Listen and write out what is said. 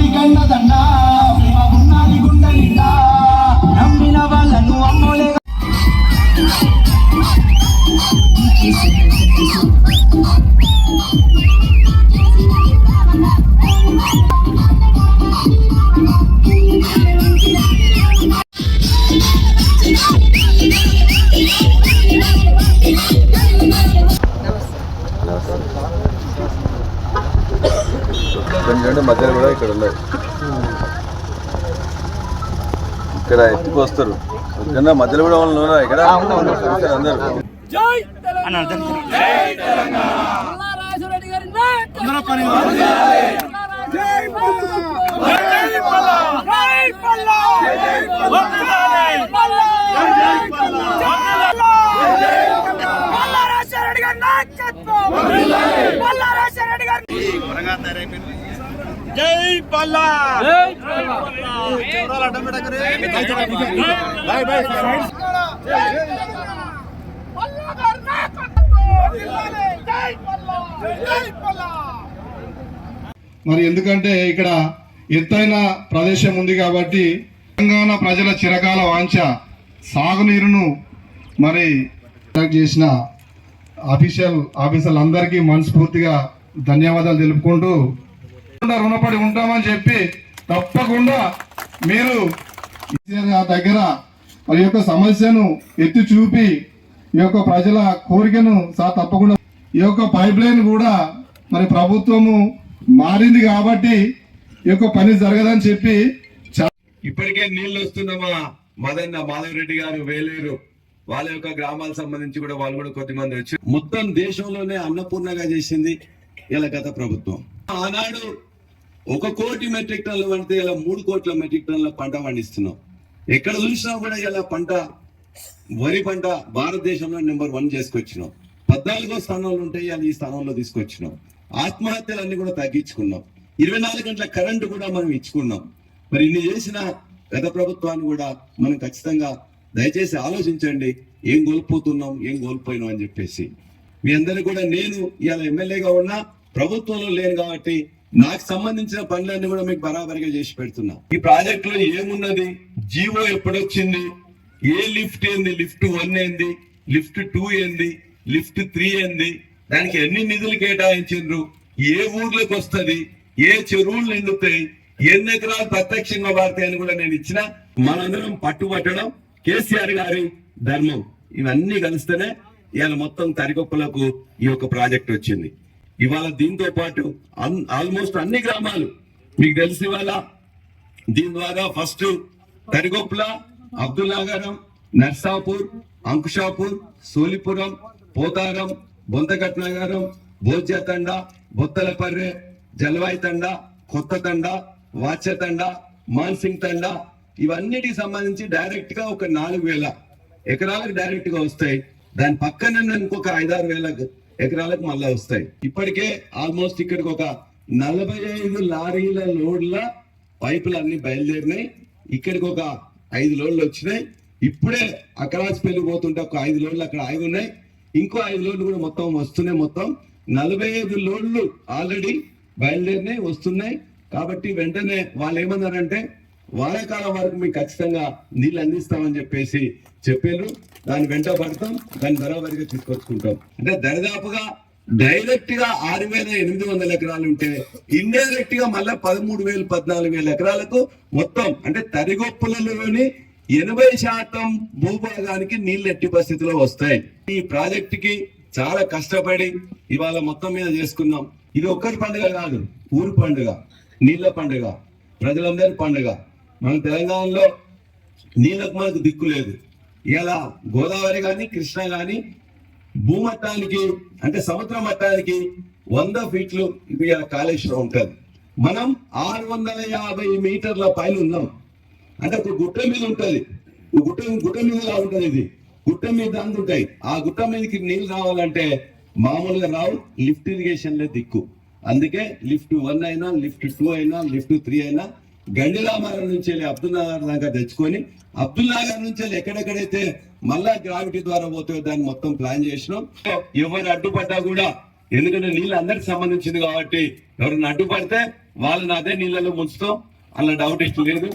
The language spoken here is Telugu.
ఉన్నది గండదండ ప్రేమ ఉన్నది గుండె నిండా నమ్మిన వాళ్ళను అమ్మోలే మధ్యలో కూడా ఇక్కడ ఉన్నాయి. ఇక్కడ ఎక్కువ వస్తారు మధ్యలో కూడా వాళ్ళు ఇక్కడ అందరు జై పల్లా మరి ఎందుకంటే ఇక్కడ ఎత్తైన ప్రదేశం ఉంది కాబట్టి తెలంగాణ ప్రజల చిరకాల వాంఛ సాగునీరును మరి చేసిన ఆఫీసర్లు అందరికీ మనస్ఫూర్తిగా ధన్యవాదాలు తెలుపుకుంటూ రుణపడి ఉంటామని చెప్పి తప్పకుండా మీరు దగ్గర మరి యొక్క సమస్యను ఎత్తి చూపి ఈ యొక్క ప్రజల కోరికను తప్పకుండా ఈ యొక్క పైప్ లైన్ కూడా మరి ప్రభుత్వము మారింది కాబట్టి ఈ యొక్క పని జరగదని చెప్పి ఇప్పటికే నీళ్లు వస్తున్నమా మాధవరెడ్డి గారు వేలేరు వాళ్ళ యొక్క గ్రామాలకు సంబంధించి కూడా వాళ్ళు కూడా కొద్దిమంది వచ్చి మొత్తం దేశంలోనే అన్నపూర్ణగా చేసింది ఇలా గత ప్రభుత్వం. ఆనాడు 1 కోటి మెట్రిక్ టన్నులు పండితే ఇలా 3 కోట్ల మెట్రిక్ టన్నుల పంట పండిస్తున్నాం. ఎక్కడ చూసినా కూడా ఇలా వరి పంట భారతదేశంలో నెంబర్ 1 చేసుకొచ్చినాం. 14వ స్థానంలో ఉంటాయి అది ఈ స్థానంలో తీసుకొచ్చినాం. ఆత్మహత్యలన్నీ కూడా తగ్గించుకున్నాం. 24 గంటల కరెంటు కూడా మనం ఇచ్చుకున్నాం. మరి ఇన్ని చేసిన గత ప్రభుత్వాన్ని కూడా మనం ఖచ్చితంగా దయచేసి ఆలోచించండి, ఏం కోల్పోతున్నాం ఏం కోల్పోయినాం అని చెప్పేసి. మీ అందరికీ కూడా నేను ఇవాళ ఎమ్మెల్యేగా ఉన్నా ప్రభుత్వంలో లేను కాబట్టి నాకు సంబంధించిన పనులన్నీ కూడా మీకు బరాబరిగా చేసి పెడుతున్నా. ఈ ప్రాజెక్ట్ లో ఏమున్నది, జీవో ఎప్పుడొచ్చింది, ఏ లిఫ్ట్ ఏంది, లిఫ్ట్ 1 ఏంది, లిఫ్ట్ 2 ఏంది, లిఫ్ట్ 3 ఏంది, దానికి ఎన్ని నిధులు కేటాయించిండ్రు, ఏ ఊర్లకు వస్తుంది, ఏ చెరువులు నిండుతాయి, ఎన్ని ఎకరాలు ప్రత్యక్షంగా వాడతాయి అని కూడా నేను ఇచ్చిన. మనందరం పట్టుబట్టడం కేసీఆర్ గారి ధర్మం. ఇవన్నీ కలిస్తేనే ఇవాళ మొత్తం తరిగొప్పలకు ఈ యొక్క ప్రాజెక్ట్ వచ్చింది. ఇవాళ దీంతో పాటు ఆల్మోస్ట్ అన్ని గ్రామాలు మీకు తెలిసి ఇవాళ దీని ద్వారా ఫస్ట్ తరిగొప్పల, అబ్దుల్లాగారం, నర్సాపూర్, అంకుషాపూర్, సోలిపురం, పోతారం, బొంతకట్నగారం, భోజ్యతండ, బొత్తలపర్రె, జల్వాయి తండ, కొత్త తండ, వాచ్యతండ, మాన్సింగ్ తండ ఇవన్నిటికి సంబంధించి డైరెక్ట్ గా ఒక 4,000 ఎకరాలకు డైరెక్ట్ గా వస్తాయి. దాని పక్కన ఇంకొక 5,000-6,000 ఎకరాలకు మళ్ళా వస్తాయి. ఇప్పటికే ఆల్మోస్ట్ ఇక్కడికి ఒక 45 లారీల లోడ్ల పైపులు అన్ని బయలుదేరినాయి. ఇక్కడికి ఒక 5 లోడ్లు వచ్చినాయి. ఇప్పుడే అకరాజ్పల్లి పోతుంటే ఒక 5 లోడ్లు అక్కడ ఆగి ఉన్నాయి. ఇంకో 5 లోడ్లు కూడా మొత్తం వస్తున్నాయి. మొత్తం 45 లోడ్లు ఆల్రెడీ బయలుదేరినాయి, వస్తున్నాయి. కాబట్టి వెంటనే వాళ్ళు ఏమన్నారంటే వానాకాలం వరకు మీకు ఖచ్చితంగా నీళ్ళు అందిస్తామని చెప్పేసి చెప్పారు. దాన్ని వెంట పడతాం, దాన్ని బరాబరిగా తీసుకొచ్చుకుంటాం. అంటే దరిదాపుగా డైరెక్ట్ గా 6,800 ఎకరాలు ఉంటే ఇండైరెక్ట్ గా మళ్ళీ 13,000 14,000 ఎకరాలకు మొత్తం అంటే తరిగొప్పులలోని 80% భూభాగానికి నీళ్లు ఎట్టి పరిస్థితిలో వస్తాయి. ఈ ప్రాజెక్ట్ కి చాలా కష్టపడి ఇవాళ మొత్తం మీద చేసుకున్నాం. ఇది ఒక్కటి పండుగ కాదు, ఊరు పండుగ, నీళ్ల పండుగ, ప్రజలందరి పండుగ. మన తెలంగాణలో నీళ్ళకు మనకు దిక్కు లేదు. ఇలా గోదావరి కానీ కృష్ణ కానీ భూమట్టానికి అంటే సముద్ర మట్టానికి 100 ఫీట్లు ఇవి కాళేశ్వరం ఉంటుంది. మనం 650 మీటర్ల పైన ఉన్నాం. అంటే ఒక గుట్ట మీద ఉంటుంది, గుట్ట మీద ఉంటుంది. ఇది గుట్ట మీద అందుంటాయి. ఆ గుట్ట మీదకి నీళ్ళు రావాలంటే మామూలుగా రావు, లిఫ్ట్ ఇరిగేషన్ లే దిక్కు. అందుకే లిఫ్ట్ 1 అయినా, లిఫ్ట్ 2 అయినా, లిఫ్ట్ 3 అయినా గండిరామారం నుంచి వెళ్ళి అబ్దుల్లాగార్ దాకా తెచ్చుకొని అబ్దుల్లాగార్ నుంచి వెళ్ళి ఎక్కడెక్కడైతే మళ్ళా గ్రావిటీ ద్వారా పోతే దాన్ని మొత్తం ప్లాన్ చేసినాం. ఎవరు అడ్డుపడ్డా కూడా ఎందుకంటే నీళ్ళు అందరికి సంబంధించింది కాబట్టి ఎవరైనా అడ్డుపడితే వాళ్ళని అదే నీళ్ళలో ముంచుతాం, అలా డౌట్ ఇష్టం లేదు.